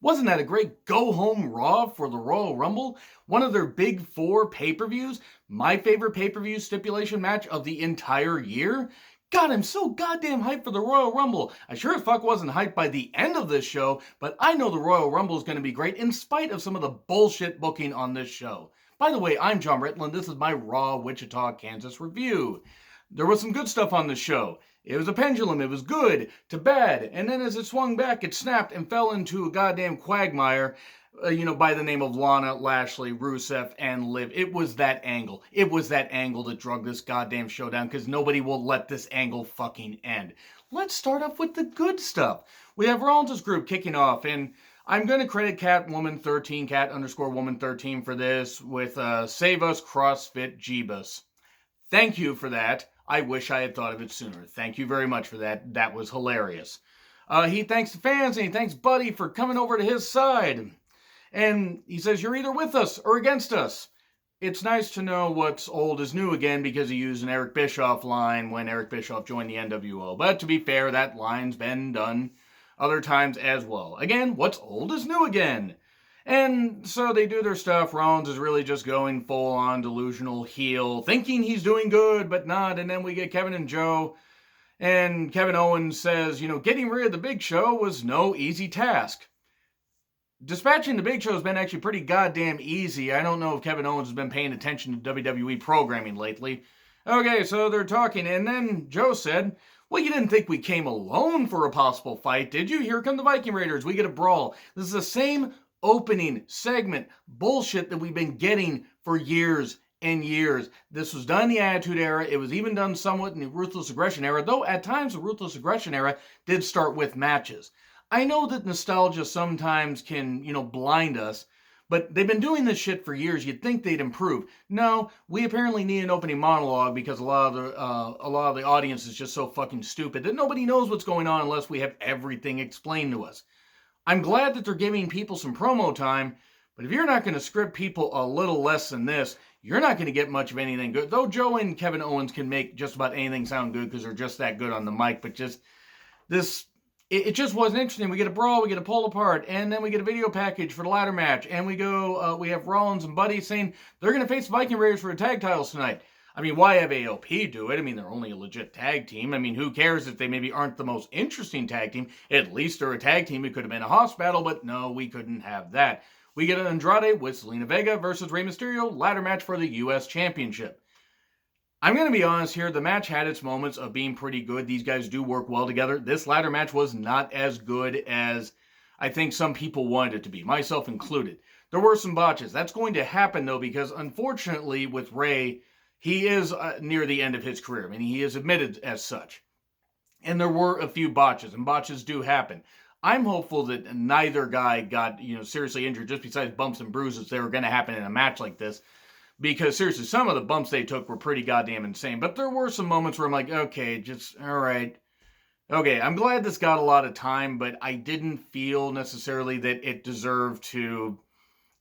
Wasn't that a great go-home Raw for the Royal Rumble? One of their big four pay-per-views? My favorite pay-per-view stipulation match of the entire year? God, I'm so goddamn hyped for the Royal Rumble. I sure as fuck wasn't hyped by the end of this show, but I know the Royal Rumble is going to be great in spite of some of the bullshit booking on this show. By the way, I'm John Ritland. This is my Raw Wichita, Kansas review. There was some good stuff on the show. It was a pendulum. It was good to bad. And then as it swung back, it snapped and fell into a goddamn quagmire, by the name of Lana, Lashley, Rusev, and Liv. It was that angle. It was that angle that drug this goddamn show down because nobody will let this angle fucking end. Let's start off with the good stuff. We have Rollins' group kicking off, and I'm going to credit Catwoman13, Cat_Woman13 for this with Save Us CrossFit Jeebus. Thank you for that. I wish I had thought of it sooner. Thank you very much for that. That was hilarious. He thanks the fans and he thanks Buddy for coming over to his side. And he says, you're either with us or against us. It's nice to know what's old is new again because he used an Eric Bischoff line when Eric Bischoff joined the NWO. But to be fair, that line's been done other times as well. Again, what's old is new again. And so they do their stuff. Rollins is really just going full-on delusional heel, thinking he's doing good, but not. And then we get Kevin and Joe. And Kevin Owens says, getting rid of the Big Show was no easy task. Dispatching the Big Show has been actually pretty goddamn easy. I don't know if Kevin Owens has been paying attention to WWE programming lately. Okay, so they're talking. And then Joe said, well, you didn't think we came alone for a possible fight, did you? Here come the Viking Raiders. We get a brawl. This is the same opening segment bullshit that we've been getting for years and years. This was done in the Attitude Era. It was even done somewhat in the Ruthless Aggression Era, though at times the Ruthless Aggression Era did start with matches. I know that nostalgia sometimes can, blind us, but they've been doing this shit for years. You'd think they'd improve. No, we apparently need an opening monologue because a lot of the audience is just so fucking stupid that nobody knows what's going on unless we have everything explained to us. I'm glad that they're giving people some promo time, but if you're not going to script people a little less than this, you're not going to get much of anything good. Though Joe and Kevin Owens can make just about anything sound good because they're just that good on the mic, but just this, it just wasn't interesting. We get a brawl, we get a pull apart, and then we get a video package for the ladder match, and we have Rollins and Buddy saying they're going to face the Viking Raiders for the tag titles tonight. I mean, why have AOP do it? I mean, they're only a legit tag team. I mean, who cares if they maybe aren't the most interesting tag team? At least they're a tag team. It could have been a house battle, but no, we couldn't have that. We get an Andrade with Zelina Vega versus Rey Mysterio ladder match for the U.S. Championship. I'm going to be honest here. The match had its moments of being pretty good. These guys do work well together. This ladder match was not as good as I think some people wanted it to be, myself included. There were some botches. That's going to happen, though, because unfortunately with Rey, he is near the end of his career. I mean, he is admitted as such. And there were a few botches, and botches do happen. I'm hopeful that neither guy got, seriously injured, just besides bumps and bruises that were going to happen in a match like this. Because seriously, some of the bumps they took were pretty goddamn insane. But there were some moments where I'm like, okay, just, all right. Okay, I'm glad this got a lot of time, but I didn't feel necessarily that it deserved to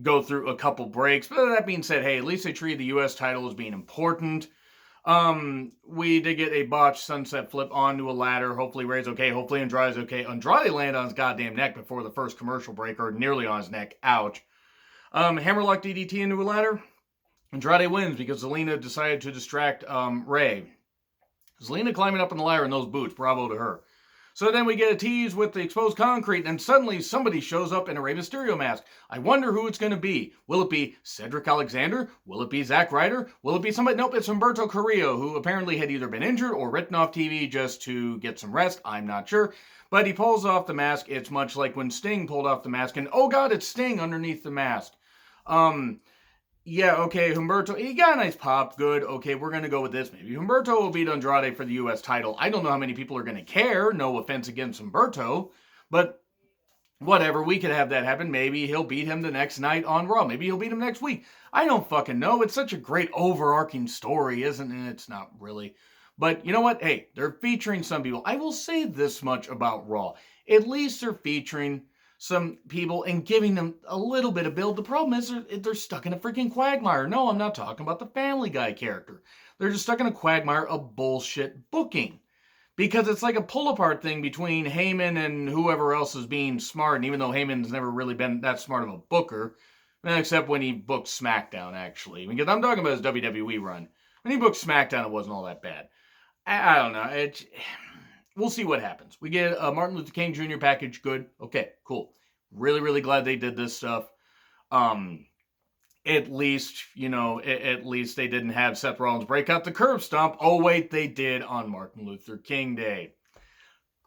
go through a couple breaks. But that being said, hey, at least they treated the U.S. title as being important. We did get a botched sunset flip onto a ladder. Hopefully Rey's okay. Hopefully Andrade's okay. Andrade landed on his goddamn neck before the first commercial break, or nearly on his neck. Ouch. Hammerlock DDT into a ladder. Andrade wins because Zelina decided to distract Rey. Zelina climbing up on the ladder in those boots. Bravo to her. So then we get a tease with the exposed concrete, and suddenly somebody shows up in a Rey Mysterio mask. I wonder who it's going to be. Will it be Cedric Alexander? Will it be Zack Ryder? Will it be somebody? Nope, it's Humberto Carrillo, who apparently had either been injured or written off TV just to get some rest. I'm not sure. But he pulls off the mask. It's much like when Sting pulled off the mask, and oh god, it's Sting underneath the mask. Yeah, okay, Humberto, he got a nice pop, good, okay, we're going to go with this. Maybe Humberto will beat Andrade for the U.S. title. I don't know how many people are going to care, no offense against Humberto, but whatever, we could have that happen. Maybe he'll beat him the next night on Raw. Maybe he'll beat him next week. I don't fucking know. It's such a great overarching story, isn't it? It's not really. But you know what? Hey, they're featuring some people. I will say this much about Raw. At least they're featuring some people and giving them a little bit of build. The problem is they're stuck in a freaking quagmire. No, I'm not talking about the Family Guy character. They're just stuck in a quagmire of bullshit booking. Because it's like a pull-apart thing between Heyman and whoever else is being smart, and even though Heyman's never really been that smart of a booker, except when he booked SmackDown, actually. Because I'm talking about his WWE run. When he booked SmackDown, it wasn't all that bad. I don't know. We'll see what happens. We get a Martin Luther King Jr. package. Good. Okay, cool. Really, really glad they did this stuff. At least they didn't have Seth Rollins break out the curb stomp. Oh, wait, they did on Martin Luther King Day.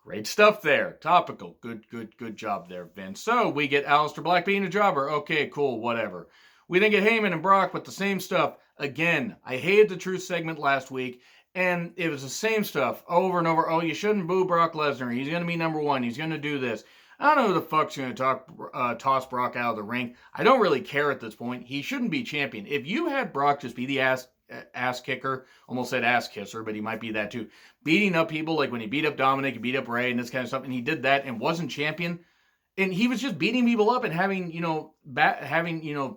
Great stuff there. Topical. Good job there, Vince. So we get Aleister Black being a jobber. Okay, cool, whatever. We then get Heyman and Brock with the same stuff. Again, I hated the Truth segment last week, and it was the same stuff over and over. Oh, you shouldn't boo Brock Lesnar. He's going to be number one. He's going to do this. I don't know who the fuck's going to toss Brock out of the ring. I don't really care at this point. He shouldn't be champion. If you had Brock just be the ass kicker, almost said ass kisser, but he might be that too, beating up people like when he beat up Dominic, he beat up Ray and this kind of stuff, and he did that and wasn't champion, and he was just beating people up and having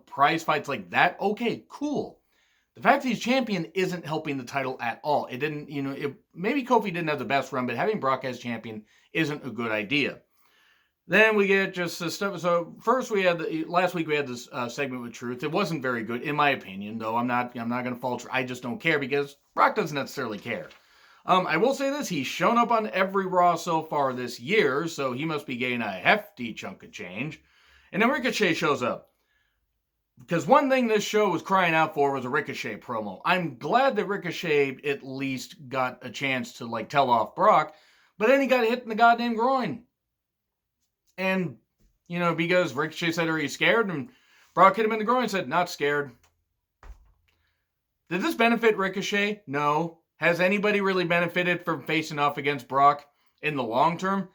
prize fights like that, okay, cool. The fact that he's champion isn't helping the title at all. It didn't, maybe Kofi didn't have the best run, but having Brock as champion isn't a good idea. Then we get just this stuff. So first last week we had this segment with Truth. It wasn't very good, in my opinion, though. I'm not going to falter. I just don't care because Brock doesn't necessarily care. I will say this. He's shown up on every Raw so far this year, so he must be getting a hefty chunk of change. And then Ricochet shows up. Because one thing this show was crying out for was a Ricochet promo. I'm glad that Ricochet at least got a chance to tell off Brock, but then he got hit in the goddamn groin. And, because Ricochet said, are you scared? And Brock hit him in the groin and said, not scared. Did this benefit Ricochet? No. Has anybody really benefited from facing off against Brock in the long term?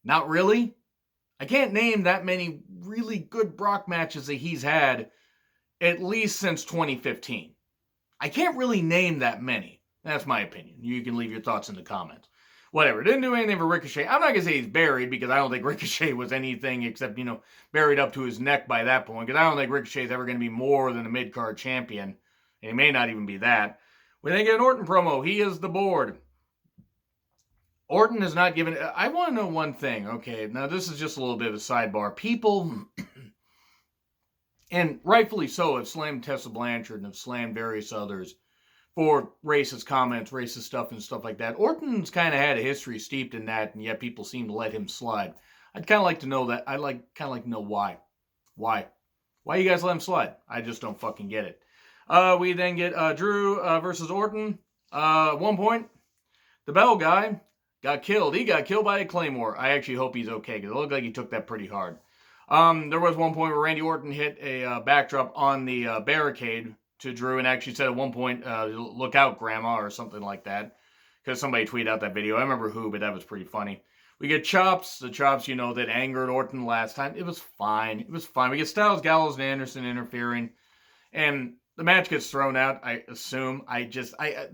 Not really. I can't name that many really good Brock matches that he's had, at least since 2015. I can't really name that many. That's my opinion. You can leave your thoughts in the comments. Whatever. Didn't do anything for Ricochet. I'm not going to say he's buried because I don't think Ricochet was anything except, buried up to his neck by that point. Because I don't think Ricochet's ever going to be more than a mid-card champion. And he may not even be that. When they get an Orton promo, he is the board. Orton is not given... I want to know one thing. Okay, now this is just a little bit of a sidebar. People, and rightfully so, have slammed Tessa Blanchard and have slammed various others for racist comments, racist stuff, and stuff like that. Orton's kind of had a history steeped in that, and yet people seem to let him slide. I'd kind of like to know that. I'd kind of like to know why. Why? Why you guys let him slide? I just don't fucking get it. We then get Drew versus Orton. At one point, the Bell guy got killed. He got killed by a Claymore. I actually hope he's okay, because it looked like he took that pretty hard. There was one point where Randy Orton hit a backdrop on the barricade to Drew and actually said at one point, look out, Grandma, or something like that. Because somebody tweeted out that video. I remember who, but that was pretty funny. We get chops. The chops, that angered Orton last time. It was fine. It was fine. We get Styles, Gallows, and Anderson interfering. And the match gets thrown out, I assume.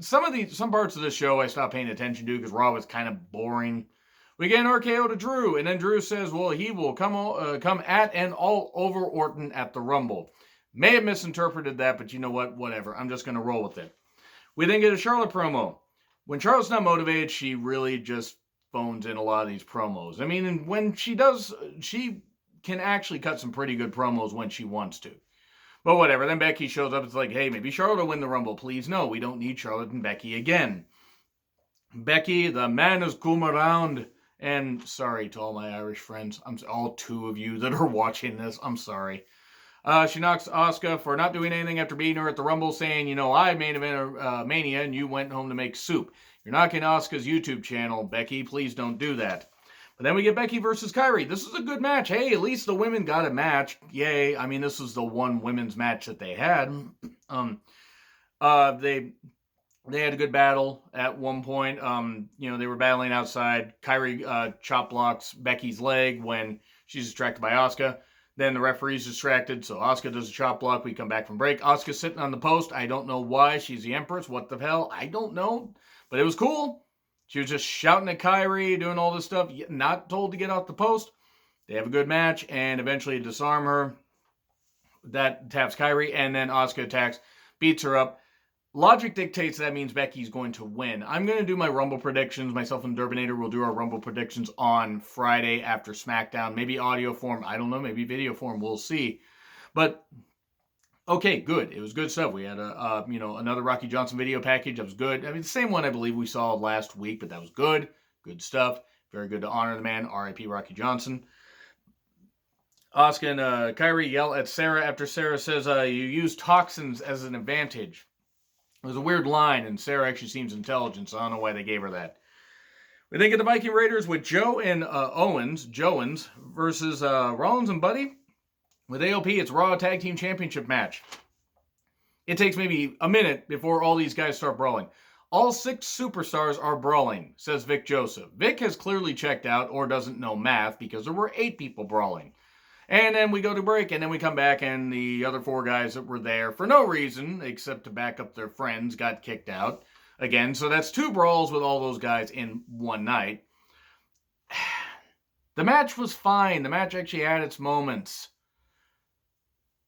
Some parts of the show I stopped paying attention to because Raw was kind of boring. We get an RKO to Drew, and then Drew says, well, he will come at and all over Orton at the Rumble. May have misinterpreted that, but you know what? Whatever. I'm just going to roll with it. We then get a Charlotte promo. When Charlotte's not motivated, she really just phones in a lot of these promos. I mean, and when she does, she can actually cut some pretty good promos when she wants to. But whatever. Then Becky shows up. It's like, hey, maybe Charlotte will win the Rumble. Please, no. We don't need Charlotte and Becky again. Becky, the man has come around. And sorry to all my Irish friends. All two of you that are watching this. I'm sorry. She knocks Asuka for not doing anything after beating her at the Rumble, saying, I made a Mania and you went home to make soup. You're knocking Asuka's YouTube channel, Becky. Please don't do that. But then we get Becky versus Kyrie. This is a good match. Hey, at least the women got a match. Yay. I mean, this was the one women's match that they had. They had a good battle at one point. They were battling outside. Kyrie chop blocks Becky's leg when she's distracted by Asuka. Then the referee's distracted, so Asuka does a chop block. We come back from break. Asuka's sitting on the post. I don't know why. She's the Empress. What the hell? I don't know. But it was cool. She was just shouting at Kyrie, doing all this stuff, not told to get off the post. They have a good match, and eventually disarm her. That taps Kyrie, and then Asuka attacks, beats her up. logic dictates that means Becky's going to win. I'm going to do my Rumble predictions. Myself and Durbinator will do our Rumble predictions on Friday after SmackDown. Maybe audio form. I don't know. Maybe video form. We'll see. But okay, good. It was good stuff. We had another Rocky Johnson video package. That was good. I mean, the same one I believe we saw last week, but that was good. Good stuff. Very good to honor the man. R.I.P. Rocky Johnson. Asuka and Kyrie yell at Sarah after Sarah says, you use toxins as an advantage. It was a weird line, and Sarah actually seems intelligent, so I don't know why they gave her that. We then get the Viking Raiders with Joe and Owens versus Rollins and Buddy. With AOP, it's Raw Tag Team Championship match. It takes maybe a minute before all these guys start brawling. All 6 superstars are brawling, says Vic Joseph. Vic has clearly checked out or doesn't know math because there were 8 people brawling. And then we go to break, and then we come back, and the other 4 guys that were there for no reason except to back up their friends got kicked out again. So that's 2 brawls with all those guys in one night. The match was fine. The match actually had its moments.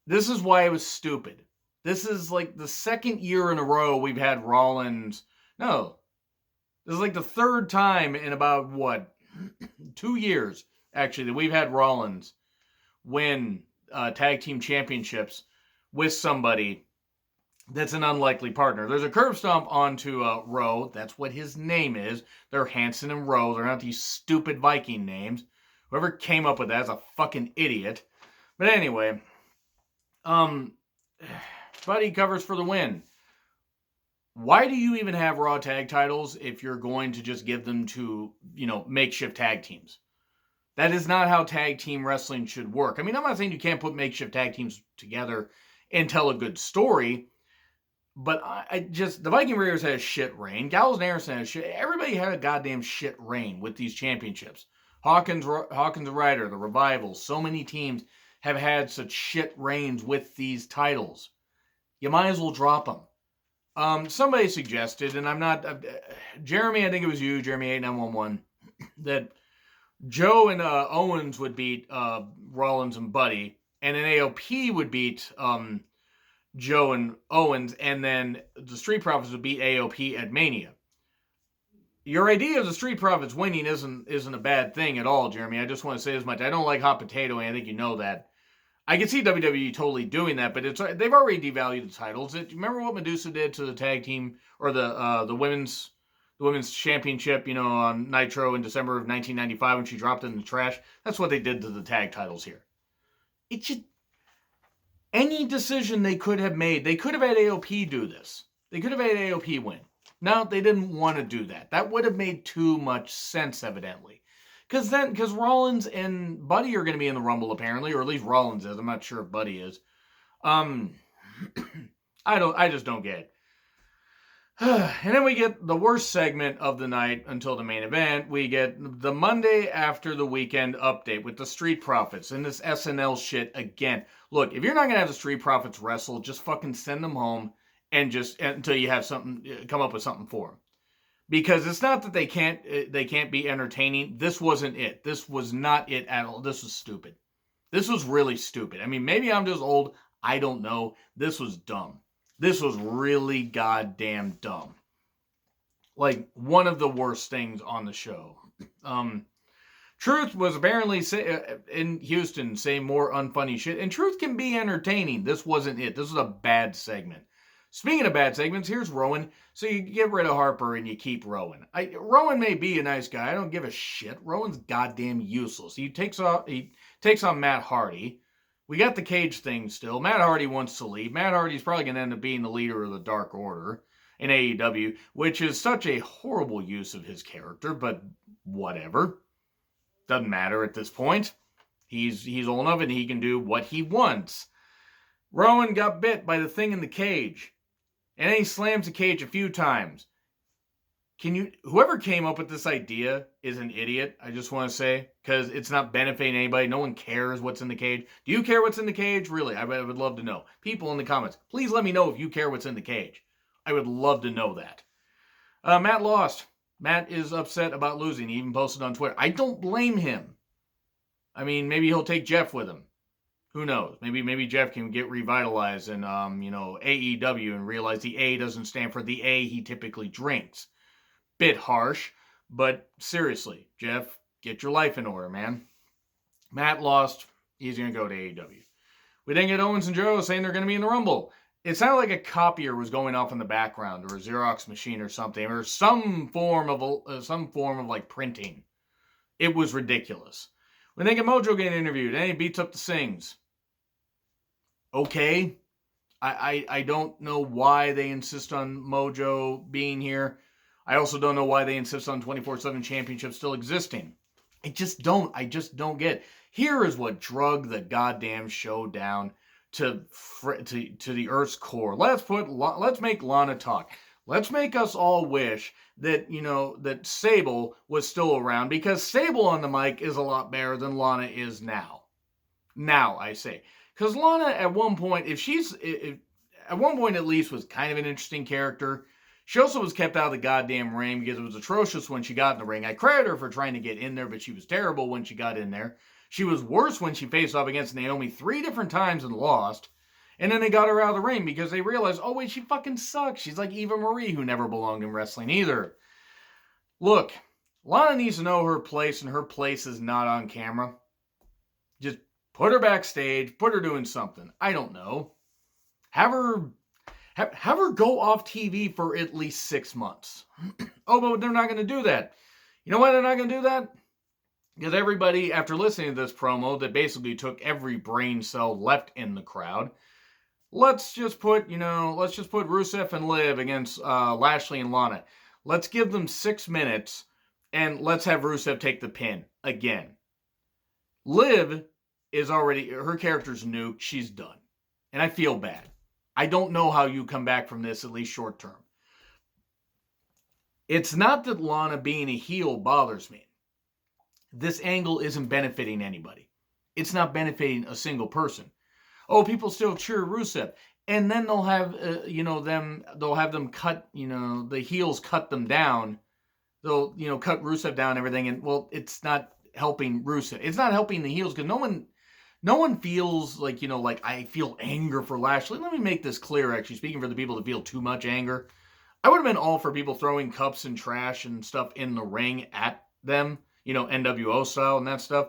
This is why it was stupid. This is like the second year in a row we've had Rollins. No, this is like the 3rd time in about, 2 years, actually, that we've had Rollins win tag team championships with somebody that's an unlikely partner. There's a curb stomp onto Rowe. That's what his name is. They're Hanson and Rowe. They're not these stupid Viking names. Whoever came up with that is a fucking idiot. But anyway, Buddy covers for the win. Why do you even have Raw tag titles if you're going to just give them to, makeshift tag teams? That is not how tag team wrestling should work. I mean, I'm not saying you can't put makeshift tag teams together and tell a good story, but the Viking Raiders had a shit reign. Gallows and Anderson had a shit. Everybody had a goddamn shit reign with these championships. Hawkins and Ryder, the Revival, so many teams have had such shit reigns with these titles. You might as well drop them. Somebody suggested, and I'm not, Jeremy, I think it was you, Jeremy8911, that Joe and Owens would beat Rollins and Buddy, and then AOP would beat Joe and Owens, and then the Street Profits would beat AOP at Mania. Your idea of the Street Profits winning isn't a bad thing at all, Jeremy. I just want to say as much. I don't like hot potato, and I think you know that. I can see WWE totally doing that, but they've already devalued the titles. Remember what Medusa did to the tag team or the women's championship, on Nitro in December of 1995 when she dropped it in the trash? That's what they did to the tag titles here. Any decision they could have made, they could have had AOP do this. They could have had AOP win. No, they didn't want to do that. That would have made too much sense, evidently. Because Rollins and Buddy are going to be in the Rumble, apparently, or at least Rollins is. I'm not sure if Buddy is. I just don't get it. And then we get the worst segment of the night until the main event. We get the Monday after the weekend update with the Street Profits and this SNL shit again. Look, if you're not going to have the Street Profits wrestle, just fucking send them home and just until you have something, come up with something for them. Because it's not that they can't be entertaining. This wasn't it. This was not it at all. This was stupid. This was really stupid. I mean, maybe I'm just old. I don't know. This was dumb. This was really goddamn dumb. Like, one of the worst things on the show. Truth was apparently in Houston saying more unfunny shit. And Truth can be entertaining. This wasn't it. This was a bad segment. Speaking of bad segments, here's Rowan. So you get rid of Harper and you keep Rowan. Rowan may be a nice guy. I don't give a shit. Rowan's goddamn useless. He takes on Matt Hardy. We got the cage thing still. Matt Hardy wants to leave. Matt Hardy's probably going to end up being the leader of the Dark Order in AEW, which is such a horrible use of his character, but whatever. Doesn't matter at this point. He's old enough and he can do what he wants. Rowan got bit by the thing in the cage. And then he slams the cage a few times. Whoever came up with this idea is an idiot, I just want to say, because it's not benefiting anybody. No one cares what's in the cage. Do you care what's in the cage? Really, I would love to know. People in the comments, please let me know if you care what's in the cage. I would love to know that. Matt lost. Matt is upset about losing. He even posted on Twitter. I don't blame him. I mean, maybe he'll take Jeff with him. Who knows? Maybe Jeff can get revitalized in AEW and realize the A doesn't stand for the A he typically drinks. Bit harsh, but seriously, Jeff, get your life in order, man. Matt lost. He's going to go to AEW. We then get Owens and Joe saying they're going to be in the Rumble. It sounded like a copier was going off in the background, or a Xerox machine or something, or some form of like printing. It was ridiculous. We then get Mojo getting interviewed, and he beats up the Sings. Okay. I don't know why they insist on Mojo being here. I also don't know why they insist on 24/7 Championship still existing. I just don't get it. Here is what drug the goddamn show down to the Earth's core. Let's make Lana talk. Let's make us all wish that, that Sable was still around, because Sable on the mic is a lot better than Lana is now. Now, I say. Because Lana, at one point at least, was kind of an interesting character. She also was kept out of the goddamn ring because it was atrocious when she got in the ring. I credit her for trying to get in there, but she was terrible when she got in there. She was worse when she faced off against Naomi 3 different times and lost. And then they got her out of the ring because they realized, oh wait, she fucking sucks. She's like Eva Marie, who never belonged in wrestling either. Look, Lana needs to know her place, and her place is not on camera. Just put her backstage, put her doing something. I don't know. Have her go off TV for at least 6 months. Oh, but they're not going to do that. You know why they're not going to do that? Because everybody, after listening to this promo that basically took every brain cell left in the crowd, let's just put Rusev and Liv against Lashley and Lana. Let's give them 6 minutes, and let's have Rusev take the pin again. Liv is already, her character's new. She's done. And I feel bad. I don't know how you come back from this, at least short term. It's not that Lana being a heel bothers me. This angle isn't benefiting anybody. It's not benefiting a single person. Oh, people still cheer Rusev. And then they'll have, they'll have them cut, the heels cut them down. They'll, cut Rusev down and everything. And, well, it's not helping Rusev. It's not helping the heels because no one feels like, like I feel anger for Lashley. Let me make this clear, actually, speaking for the people that feel too much anger. I would have been all for people throwing cups and trash and stuff in the ring at them, NWO style and that stuff.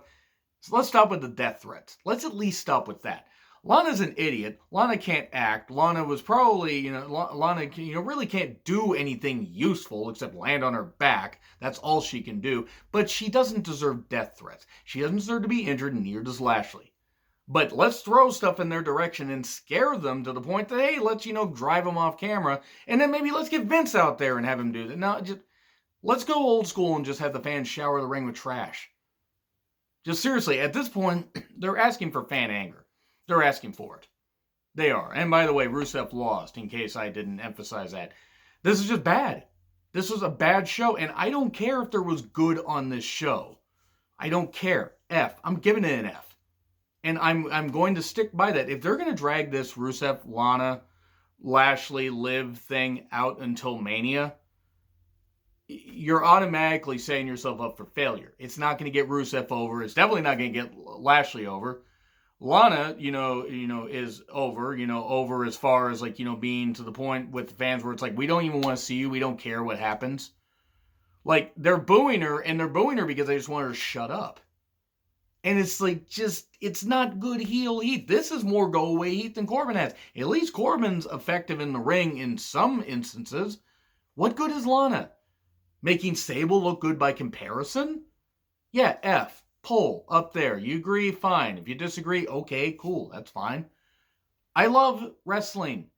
So let's stop with the death threats. Let's at least stop with that. Lana's an idiot. Lana can't act. Lana was probably, Lana, really can't do anything useful except land on her back. That's all she can do. But she doesn't deserve death threats. She doesn't deserve to be injured, and neither does Lashley. But let's throw stuff in their direction and scare them to the point that, hey, let's, drive them off camera. And then maybe let's get Vince out there and have him do that. No, let's go old school and just have the fans shower the ring with trash. Just seriously, at this point, they're asking for fan anger. They're asking for it. They are. And by the way, Rusev lost, in case I didn't emphasize that. This is just bad. This was a bad show, and I don't care if there was good on this show. I don't care. F. I'm giving it an F. And I'm going to stick by that. If they're going to drag this Rusev, Lana, Lashley, Liv thing out until Mania, you're automatically setting yourself up for failure. It's not going to get Rusev over. It's definitely not going to get Lashley over. Lana, is over, over as far as like, being to the point with fans where it's like, we don't even want to see you. We don't care what happens. Like, they're booing her, and they're booing her because they just want her to shut up. And it's like, it's not good heel heat. This is more go away heat than Corbin has. At least Corbin's effective in the ring in some instances. What good is Lana? Making Sable look good by comparison? Yeah, F. Poll up there. You agree? Fine. If you disagree, okay, cool. That's fine. I love wrestling.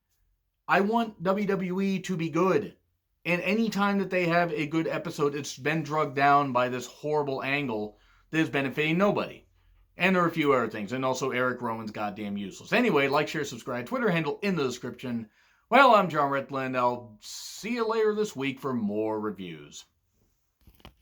I want WWE to be good. And any time that they have a good episode, it's been drugged down by this horrible angle that is benefiting nobody. And there are a few other things. And also Eric Rowan's goddamn useless. Anyway, like, share, subscribe. Twitter handle in the description. Well, I'm John Ritland. I'll see you later this week for more reviews.